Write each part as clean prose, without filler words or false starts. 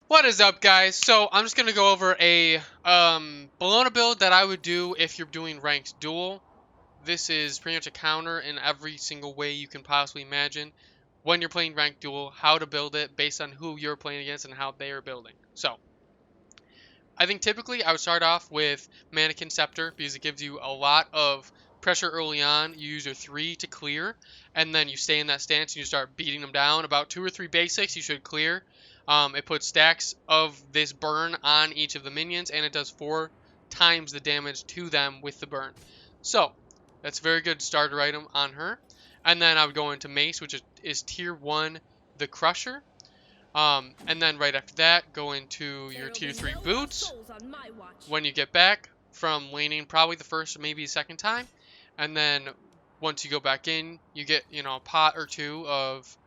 What is up, guys? So I'm just gonna go over a Bellona build that I would do if you're doing ranked duel. This is pretty much a counter in every single way you can possibly imagine when you're playing ranked duel, how to build it based on who you're playing against and how they are building. So I think typically I would start off with Manikin Scepter because it gives you a lot of pressure early on. You use your 3 to clear, and then you stay in that stance and you start beating them down. About 2 or 3 basics you should clear. It puts stacks of this burn on each of the minions, and it does 4 times the damage to them with the burn. So that's a very good starter item on her. And then I would go into Mace, which is tier 1, the Crusher. And then right after that, go into your tier 3 boots when you get back from laning, probably the first, maybe second time. And then once you go back in, you get, a pot or 2 of,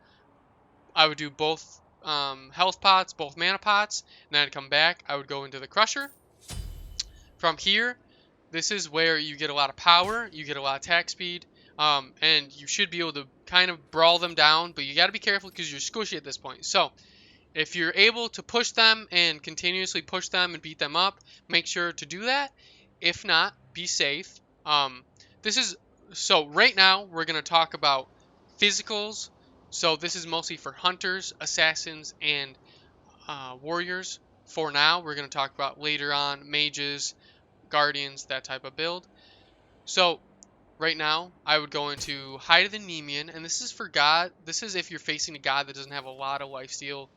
I would do both health pots, both mana pots, and then I'd come back, I would go into the Crusher. From here, this is where you get a lot of power, you get a lot of attack speed, and you should be able to kind of brawl them down, but you got to be careful because you're squishy at this point. So if you're able to push them and continuously push them and beat them up, make sure to do that. If not, be safe. So right now we're going to talk about physicals. So this is mostly for hunters, assassins, and warriors. For now, we're going to talk about later on mages, guardians, that type of build. So right now, I would go into Height of the Nemean, and this is for God. This is if you're facing a god that doesn't have a lot of lifesteal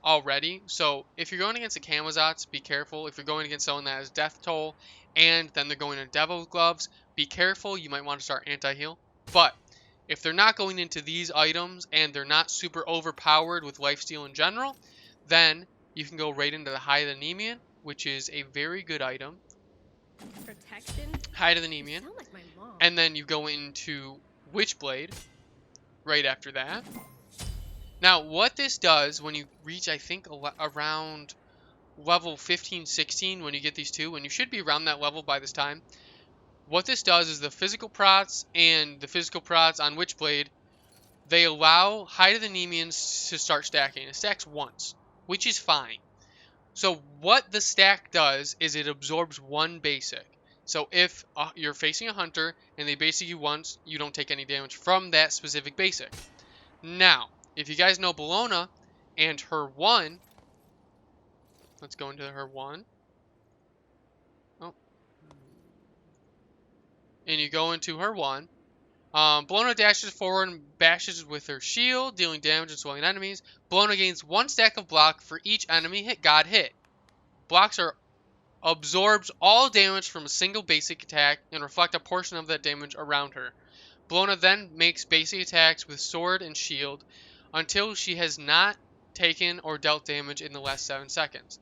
already. So if you're going against the Camazotz, be careful. If you're going against someone that has Death Toll, and then they're going into Devil Gloves, be careful. You might want to start anti-heal. But if they're not going into these items and they're not super overpowered with lifesteal in general, then you can go right into the Height of the Nemean, which is a very good item. Protection? Height of the Nemean. Like my mom. And then you go into WitchBlade right after that. Now, what this does when you reach, I think, around level 15, 16, when you get these two, and you should be around that level by this time, what this does is the physical prots and the physical prots on Witchblade, they allow Height of the Nemeans to start stacking. It stacks once, which is fine. So what the stack does is it absorbs 1 basic. So if you're facing a hunter and they basic you once, you don't take any damage from that specific basic. Now, if you guys know Bellona and her 1, let's go into her 1. Oh. And you go into her 1. Bellona dashes forward and bashes with her shield, dealing damage and swelling enemies. Bellona gains 1 stack of block for each enemy God hit. Blocks absorbs all damage from a single basic attack and reflect a portion of that damage around her. Bellona then makes basic attacks with sword and shield until she has not taken or dealt damage in the last 7 seconds.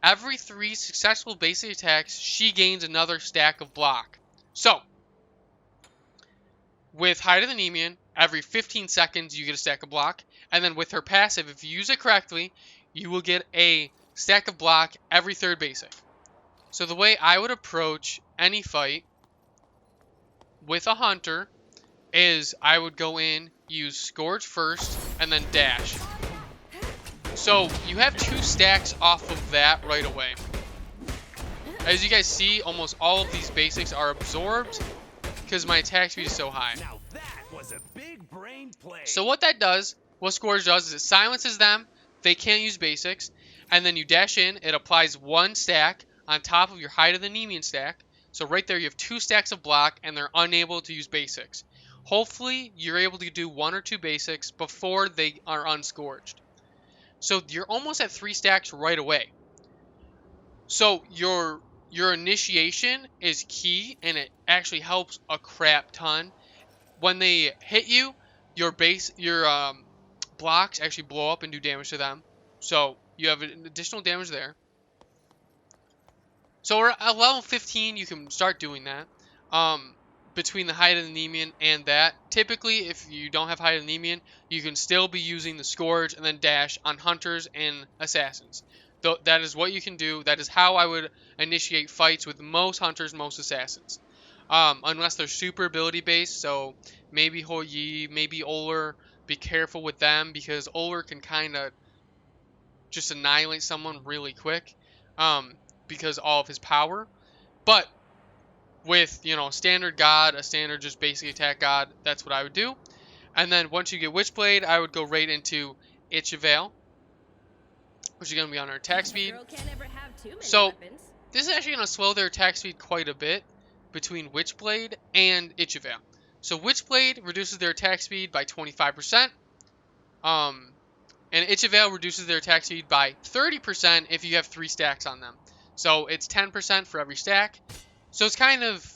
Every 3 successful basic attacks, she gains another stack of block. So, with Height of the Nemean, every 15 seconds you get a stack of block, and then with her passive, if you use it correctly, you will get a stack of block every 3rd basic. So the way I would approach any fight with a hunter is I would go in, use Scourge first, and then dash. So you have 2 stacks off of that right away. As you guys see, almost all of these basics are absorbed because my attack speed is so high. Now that was a big brain play. So what that does, what Scourge does, is it silences them, they can't use basics, and then you dash in, it applies 1 stack on top of your Height of the Nemean stack. So right there you have 2 stacks of block and they're unable to use basics. Hopefully you're able to do 1 or 2 basics before they are unscourged. So you're almost at 3 stacks right away. So your initiation is key and it actually helps a crap ton. When they hit you, your blocks actually blow up and do damage to them. So you have additional damage there. So at level 15 you can start doing that. Between the Height of the Nemean and that. Typically, if you don't have Height of the Nemean, you can still be using the Scourge and then dash on hunters and assassins. That is what you can do. That is how I would initiate fights with most hunters, most assassins. Unless they're super ability based, so maybe Hou Yi, maybe Oler. Be careful with them because Oler can kind of just annihilate someone really quick, because all of his power. But with, you know, standard god, a standard just basic attack god, that's what I would do. And then once you get Witchblade, I would go right into Ichaival, which is going to be on our attack speed. So this is actually going to slow their attack speed quite a bit between Witchblade and Ichaival. So Witchblade reduces their attack speed by 25%. And Ichaival reduces their attack speed by 30% if you have 3 stacks on them. So it's 10% for every stack. So it's kind of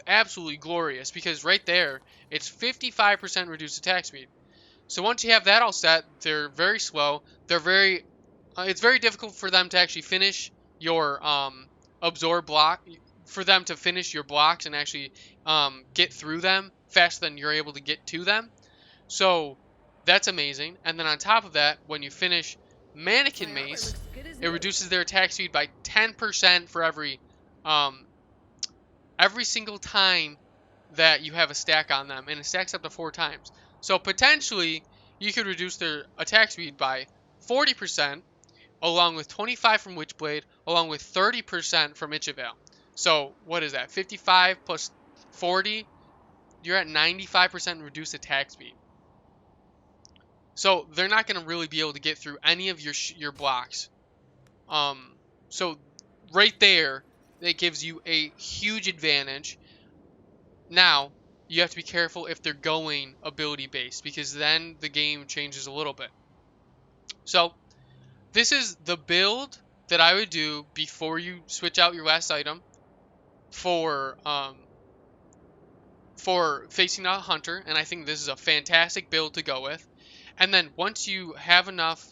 absolutely glorious, because right there, it's 55% reduced attack speed. So once you have that all set, they're very slow. It's very difficult for them to actually finish your absorb block, for them to finish your blocks and actually get through them faster than you're able to get to them. So that's amazing. And then on top of that, when you finish Manikin Mace, it reduces their attack speed by 10% for every single time that you have a stack on them, and it stacks up to 4 times. So potentially, you could reduce their attack speed by 40%, along with 25 from Witchblade, along with 30% from Ichaival. So what is that? 55 plus 40, you're at 95% reduced attack speed. So they're not going to really be able to get through any of your blocks. So right there, it gives you a huge advantage. Now, you have to be careful if they're going ability based, because then the game changes a little bit. So this is the build that I would do before you switch out your last item for facing a hunter, and I think this is a fantastic build to go with. And then once you have enough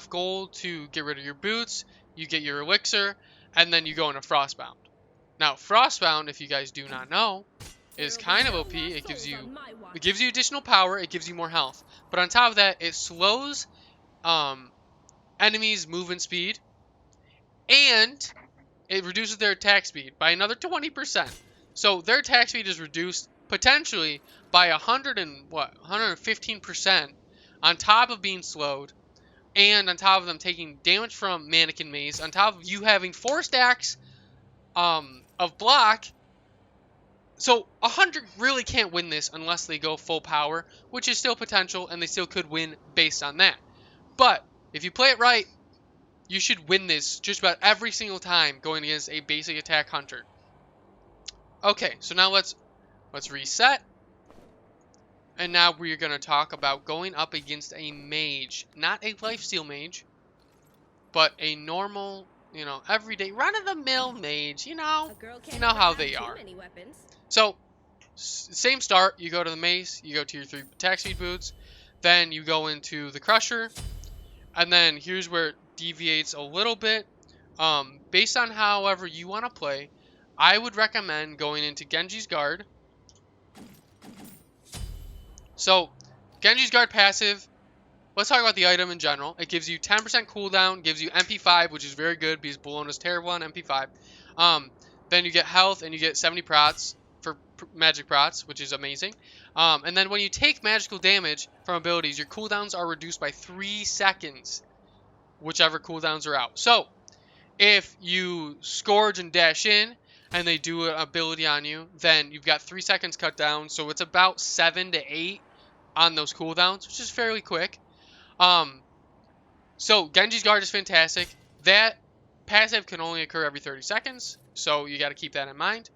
gold to get rid of your boots, you get your elixir, and then you go into Frostbound. Now, Frostbound, if you guys do not know, is kind of OP. It gives you additional power, it gives you more health. But on top of that, it slows enemies' movement speed, and it reduces their attack speed by another 20%. So their attack speed is reduced potentially by 115% on top of being slowed, and on top of them taking damage from Manikin Mace, on top of you having 4 stacks of block. So 100 really can't win this unless they go full power, which is still potential, and they still could win based on that. But if you play it right, you should win this just about every single time going against a basic attack hunter. Okay, so now let's reset. And now we're going to talk about going up against a mage. Not a lifesteal mage, but a normal, you know, everyday, run-of-the-mill mage. You know how they are. So, same start. You go to the mace, you go to your 3 attack speed boots, then you go into the crusher, and then here's where it deviates a little bit. Based on however you want to play, I would recommend going into Genji's Guard. So, Genji's Guard passive, let's talk about the item in general. It gives you 10% cooldown, gives you MP5, which is very good because Bellona's terrible on MP5. Then you get health, and you get 70 prots for magic prots, which is amazing. And then when you take magical damage from abilities, your cooldowns are reduced by 3 seconds, whichever cooldowns are out. So, if you Scourge and dash in, and they do an ability on you, then you've got 3 seconds cut down, so it's about 7 to 8 on those cooldowns, which is fairly quick. So Genji's Guard is fantastic. That passive can only occur every 30 seconds, so you got to keep that in mind.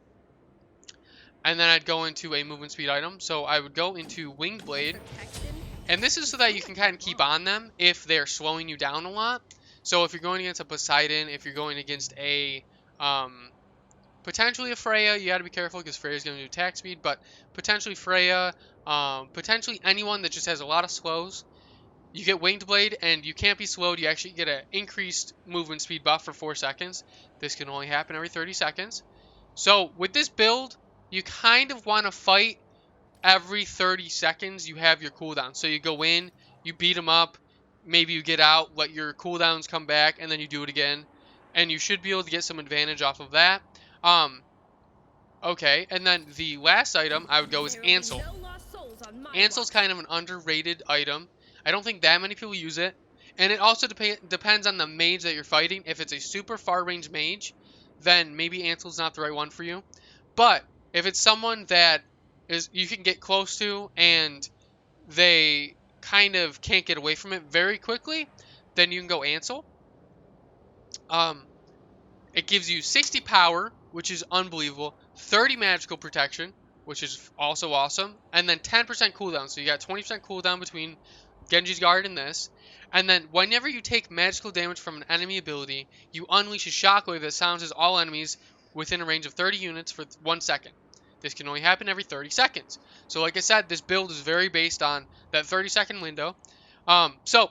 And then I'd go into a movement speed item, so I would go into Winged Blade, and this is so that you can kind of keep on them if they're slowing you down a lot. So if you're going against a Poseidon, if you're going against a potentially a Freya, you got to be careful because Freya's going to do attack speed, but potentially Freya, potentially anyone that just has a lot of slows, you get Winged Blade, and you can't be slowed. You actually get an increased movement speed buff for 4 seconds. This can only happen every 30 seconds. So with this build, you kind of want to fight every 30 seconds. You have your cooldown. So you go in, you beat them up, maybe you get out, let your cooldowns come back, and then you do it again. And you should be able to get some advantage off of that. Okay, and then the last item I would go is Ancile. on my Ancile's kind of an underrated item. I don't think that many people use it. And it also depends on the mage that you're fighting. If it's a super far range mage, then maybe Ancile's not the right one for you. But if it's someone that is you can get close to and they kind of can't get away from it very quickly, then you can go Ancile. It gives you 60 power, which is unbelievable, 30 magical protection, which is also awesome, and then 10% cooldown. So you got 20% cooldown between Genji's guard and this. And then whenever you take magical damage from an enemy ability, you unleash a shockwave that silences all enemies within a range of 30 units for 1 second. This can only happen every 30 seconds. So like I said, this build is very based on that 30-second window. So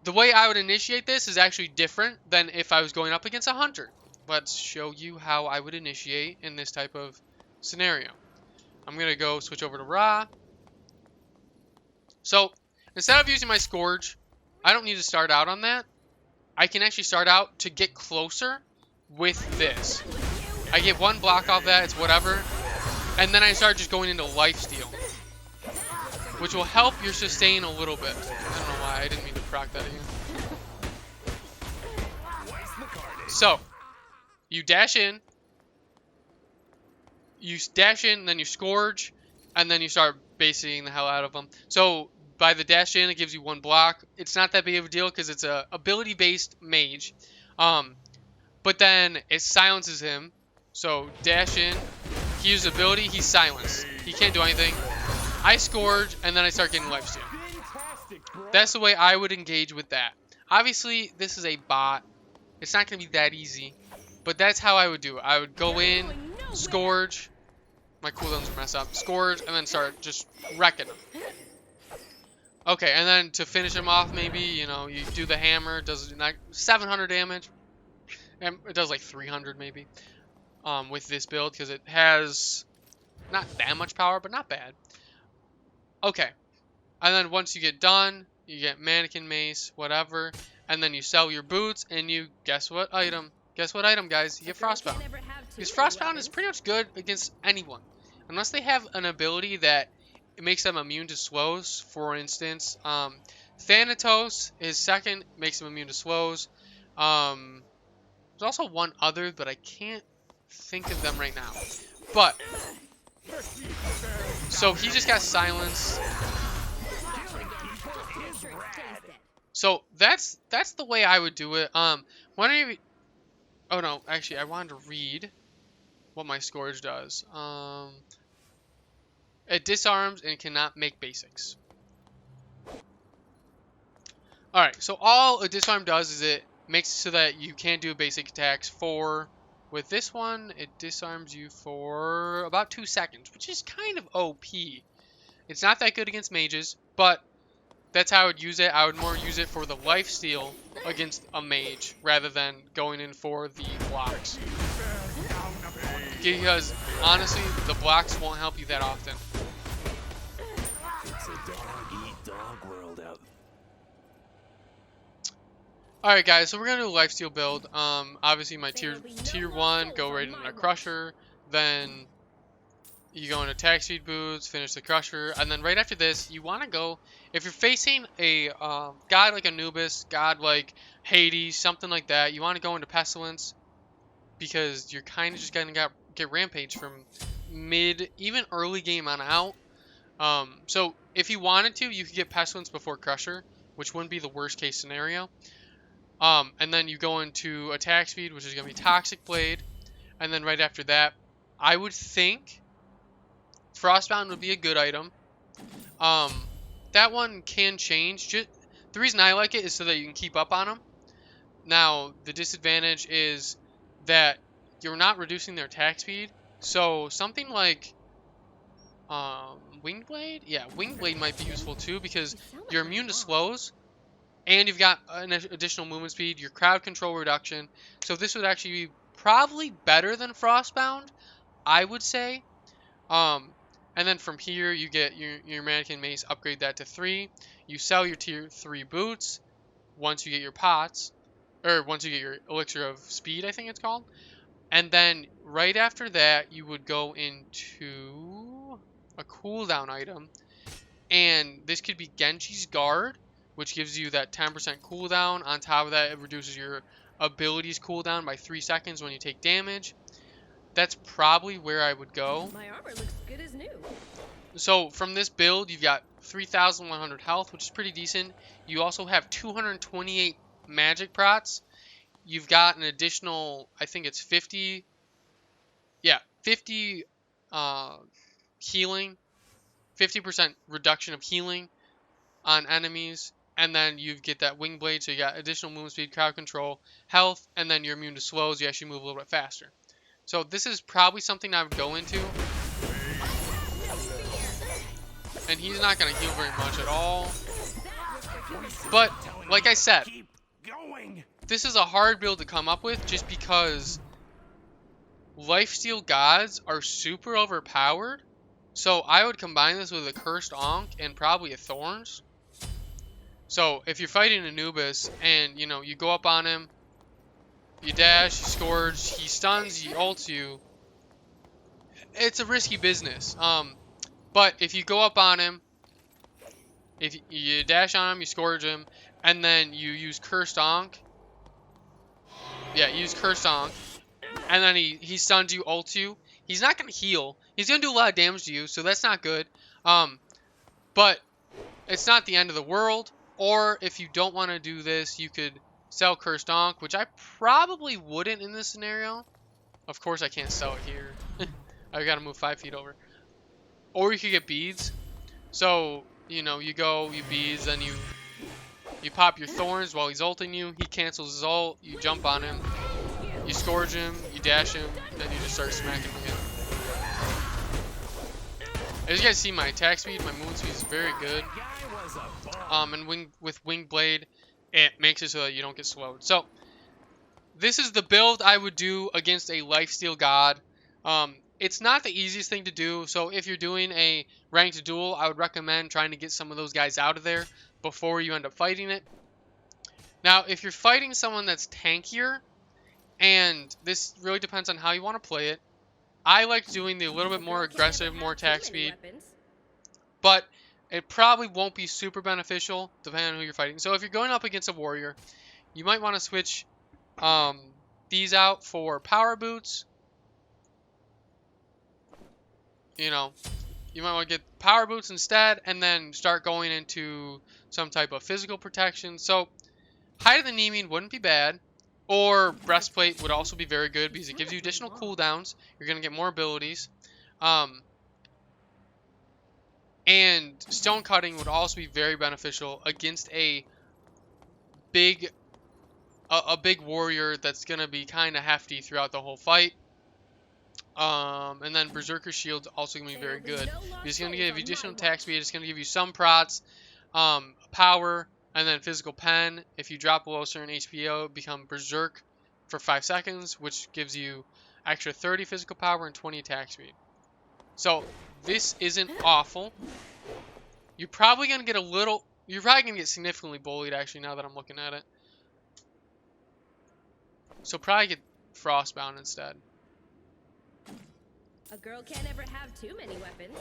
the way I would initiate this is actually different than if I was going up against a hunter. Let's show you how I would initiate in this type of scenario. I'm going to go switch over to Ra. So instead of using my Scourge, I don't need to start out on that. I can actually start out to get closer with this. I get one block off that, it's whatever. And then I start just going into lifesteal, which will help your sustain a little bit. I don't know why, I didn't mean to proc that again. So, you dash in, then you Scourge, and then you start basing the hell out of them. So, by the dash in, it gives you one block. It's not that big of a deal because it's a ability-based mage. But then it silences him. So, dash in, he uses ability, he's silenced. He can't do anything. I Scourge, and then I start getting lifesteal. That's the way I would engage with that. Obviously, this is a bot. It's not going to be that easy. But that's how I would do it. I would go in, Scourge. My cooldowns are messed up. Scourge, and then start just wrecking them. Okay, and then to finish him off, maybe, you know, you do the hammer. It does like 700 damage. And it does like 300 maybe. With this build, because it has not that much power, but not bad. Okay. And then once you get done, you get Manikin Mace, whatever. And then you sell your boots, and you, guess what item? Guess what item, guys? You get Frostbound. Because Frostbound is pretty much good against anyone. Unless they have an ability that it makes them immune to slows. For instance, Thanatos, his second, makes him immune to slows. There's also one other, but I can't think of them right now. But, so he just got silenced. So that's the way I would do it. Oh no, actually I wanted to read what my Scourge does. It disarms and cannot make basics. Alright, so all a disarm does is it makes it so that you can't do basic attacks with this one, it disarms you for about 2 seconds, which is kind of OP. It's not that good against mages, but that's how I would use it. I would more use it for the lifesteal against a mage rather than going in for the blocks. Because honestly, the blocks won't help you that often. It's a dog-eat-dog world out. Alright guys, so we're gonna do a lifesteal build. Obviously my tier 1, go right into a crusher, then you go into attack speed boots, finish the crusher, and then right after this, you wanna go, if you're facing a god like Anubis, god like Hades, something like that, you wanna go into Pestilence, because you're kinda just gonna get Rampage from mid, even early game on out. So if you wanted to, you could get Pestilence before Crusher, which wouldn't be the worst case scenario. And then you go into attack speed, which is going to be Toxic Blade. And then right after that, I would think Frostbound would be a good item. That one can change. The reason I like it is so that you can keep up on them. Now, the disadvantage is that you're not reducing their attack speed. So something like Winged Blade? Yeah, Winged Blade might be useful too because you're immune to slows. And you've got an additional movement speed, your crowd control reduction. So this would actually be probably better than Frostbound, I would say. And then from here, you get your Manikin Mace, upgrade that to 3. You sell your tier 3 boots once you get your pots. Or once you get your Elixir of Speed, I think it's called. And then right after that, you would go into a cooldown item. And this could be Genji's Guard, which gives you that 10% cooldown. On top of that, it reduces your abilities cooldown by 3 seconds when you take damage. That's probably where I would go. My armor looks good as new. So from this build, you've got 3,100 health, which is pretty decent. You also have 228 magic prots. You've got an additional, I think it's 50. Yeah, 50 healing, 50% reduction of healing on enemies, and then you get that wing blade, so you got additional movement speed, crowd control, health, and then you're immune to slows. You actually move a little bit faster. So this is probably something I would go into. And he's not going to heal very much at all. But, like I said, this is a hard build to come up with just because Lifesteal Gods are super overpowered. So I would combine this with a Cursed Ankh and probably a Thorns. So if you're fighting Anubis and, you know, you go up on him, you dash, you scourge, he stuns, he ults you, it's a risky business. But if you go up on him, if you dash on him, you scourge him, and then you use Cursed Ankh. Yeah, use Cursed Ankh. And then he stuns you, ults you. He's not going to heal. He's going to do a lot of damage to you, so that's not good. But it's not the end of the world. Or if you don't want to do this, you could sell Cursed Ankh, which I probably wouldn't in this scenario. Of course I can't sell it here. I got to move 5 feet over. Or you could get beads. So, you know, you go, you beads, then you pop your thorns while he's ulting you. He cancels his ult. You jump on him. You scourge him. You dash him. Then you just start smacking him again. As you guys see, my attack speed, my movement speed is very good. And with Wing Blade, it makes it so that you don't get slowed. So, this is the build I would do against a Lifesteal God. It's not the easiest thing to do, so if you're doing a ranked duel, I would recommend trying to get some of those guys out of there before you end up fighting it. Now, if you're fighting someone that's tankier, and this really depends on how you want to play it, I like doing the little bit more aggressive, more attack speed, but it probably won't be super beneficial depending on who you're fighting. So if you're going up against a warrior, you might want to switch these out for power boots. You know, you might want to get power boots instead, and then start going into some type of physical protection. So, Height of the Nemean wouldn't be bad, or Breastplate would also be very good because it gives you additional cooldowns. You're going to get more abilities. And Stone Cutting would also be very beneficial against a big warrior that's going to be kind of hefty throughout the whole fight. And then Berserker Shield's also going to be very good. It's going to give you additional attack speed. It's going to give you some prots, power, and then physical pen. If you drop below a certain HPO, become Berserk for 5 seconds, which gives you extra 30 physical power and 20 attack speed. So this isn't awful. You're probably going to get you're probably going to get significantly bullied, actually, now that I'm looking at it. So probably get Frostbound instead. A girl can't ever have too many weapons.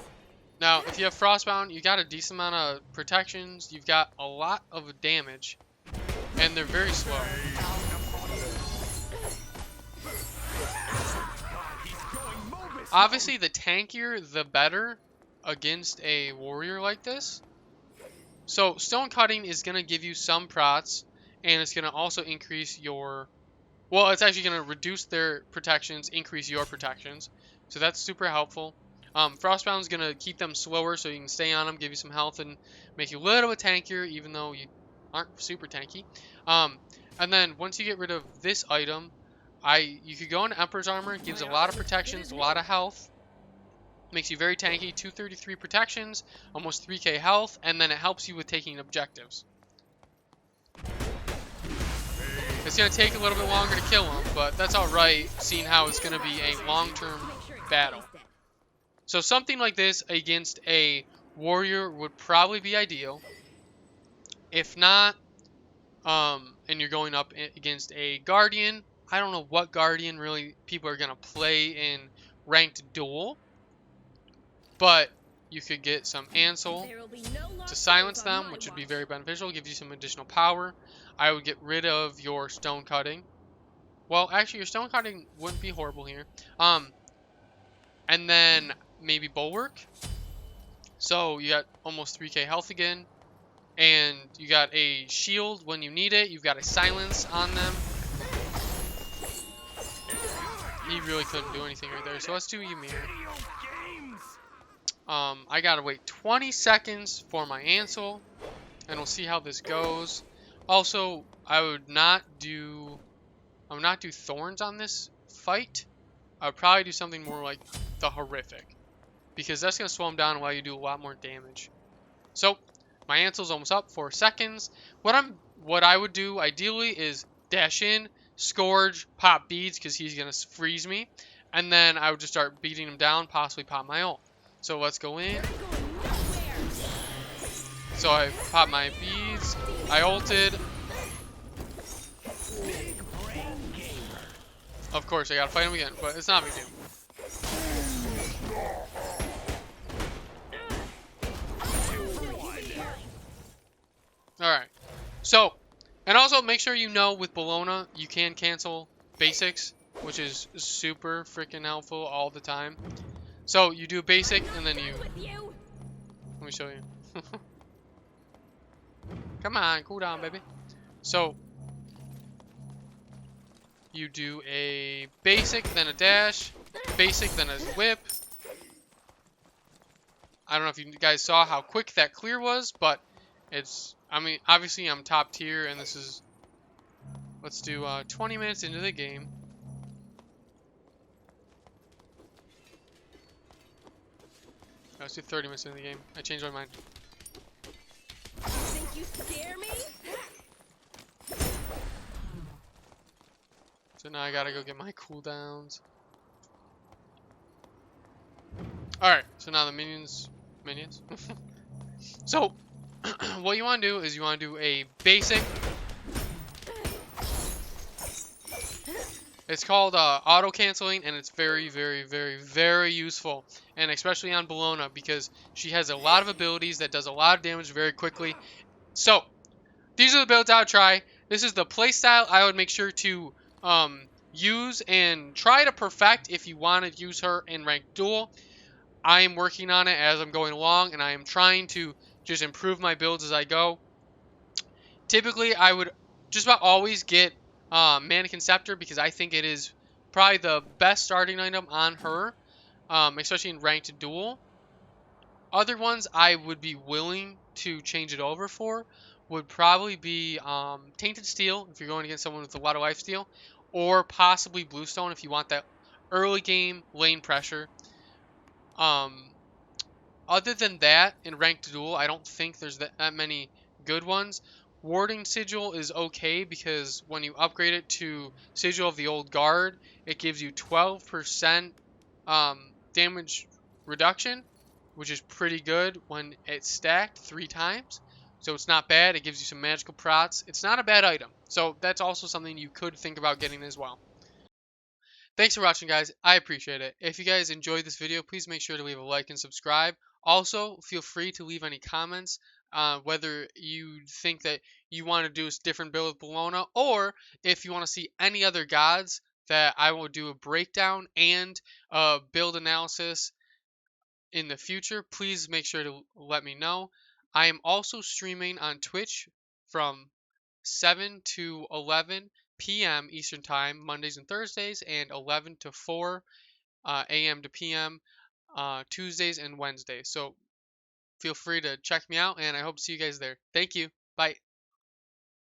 Now, if you have Frostbound, you got a decent amount of protections. You've got a lot of damage, and they're very slow. Obviously, the tankier, the better against a warrior like this. So, Stone Cutting is going to give you some prots, and it's going to also increase your... Well, it's actually going to reduce their protections, increase your protections. So that's super helpful. Frostbound is going to keep them slower so you can stay on them, give you some health, and make you a little bit tankier, even though you aren't super tanky. And then once you get rid of this item, you could go into Emperor's Armor. It gives a lot of protections, a lot of health. Makes you very tanky, 233 protections, almost 3k health, and then it helps you with taking objectives. It's going to take a little bit longer to kill him, but that's alright, seeing how it's going to be a long-term battle. So something like this against a warrior would probably be ideal. If not, and you're going up against a guardian, I don't know what guardian really people are going to play in ranked duel, but you could get some Ancile There will be no to lost silence souls on them, my which would be watch. very beneficial, give you some additional power. I would get rid of your stone cutting. Well, actually, your stone cutting wouldn't be horrible here. And then maybe bulwark. So you got almost 3k health again, and you got a shield when you need it. You've got a silence on them. He really couldn't do anything right there. So let's do Ymir. I gotta wait 20 seconds for my Ancile, and we'll see how this goes. Also, I would not do thorns on this fight. I would probably do something more like the horrific, because that's gonna slow him down and allow you to do a lot more damage. So my Ancile's almost up. 4 seconds. What I would do ideally is dash in, scourge, pop beads because he's gonna freeze me, and then I would just start beating him down, possibly pop my ult. So let's go in. So I popped my beads, I ulted. Of course, I gotta fight him again, but it's not a big deal. Alright. So, and also make sure you know with Bellona, you can cancel basics, which is super freaking helpful all the time. So, you do basic, and then you... Let me show you. Come on, cool down, baby. So, you do a basic, then a dash, basic, then a whip. I don't know if you guys saw how quick that clear was, but it's, I mean, obviously I'm top tier, and this is, let's do 20 minutes into the game. Let's do 30 minutes into the game. I changed my mind. Think you scare me? So now I gotta go get my cooldowns. Alright, so now the minions. So, what you want to do is you want to do a basic. It's called auto canceling, and it's very, very, very, very useful, and especially on Bellona because she has a lot of abilities that does a lot of damage very quickly. So, these are the builds I would try. This is the playstyle I would make sure to use and try to perfect if you want to use her in ranked duel. I am working on it as I'm going along, and I am trying to just improve my builds as I go. Typically, I would just about always get Manikin Scepter because I think it is probably the best starting item on her, especially in ranked duel. Other ones I would be willing to change it over for would probably be Tainted Steel if you're going against someone with a lot of life steal, or possibly Bluestone if you want that early game lane pressure. Other than that, in ranked duel, I don't think there's that many good ones. Warding Sigil is okay because when you upgrade it to Sigil of the Old Guard, it gives you 12% damage reduction, which is pretty good when it's stacked 3 times. So it's not bad. It gives you some magical prots. It's not a bad item. So that's also something you could think about getting as well. Thanks for watching, guys. I appreciate it. If you guys enjoyed this video, please make sure to leave a like and subscribe. Also, feel free to leave any comments, whether you think that you want to do a different build with Bellona, or if you want to see any other gods that I will do a breakdown and build analysis in the future, please make sure to let me know. I am also streaming on Twitch from 7 to 11 p.m. Eastern Time, Mondays and Thursdays, and 11 to 4 a.m. to p.m. Tuesdays and Wednesdays. So feel free to check me out, and I hope to see you guys there. Thank you. Bye.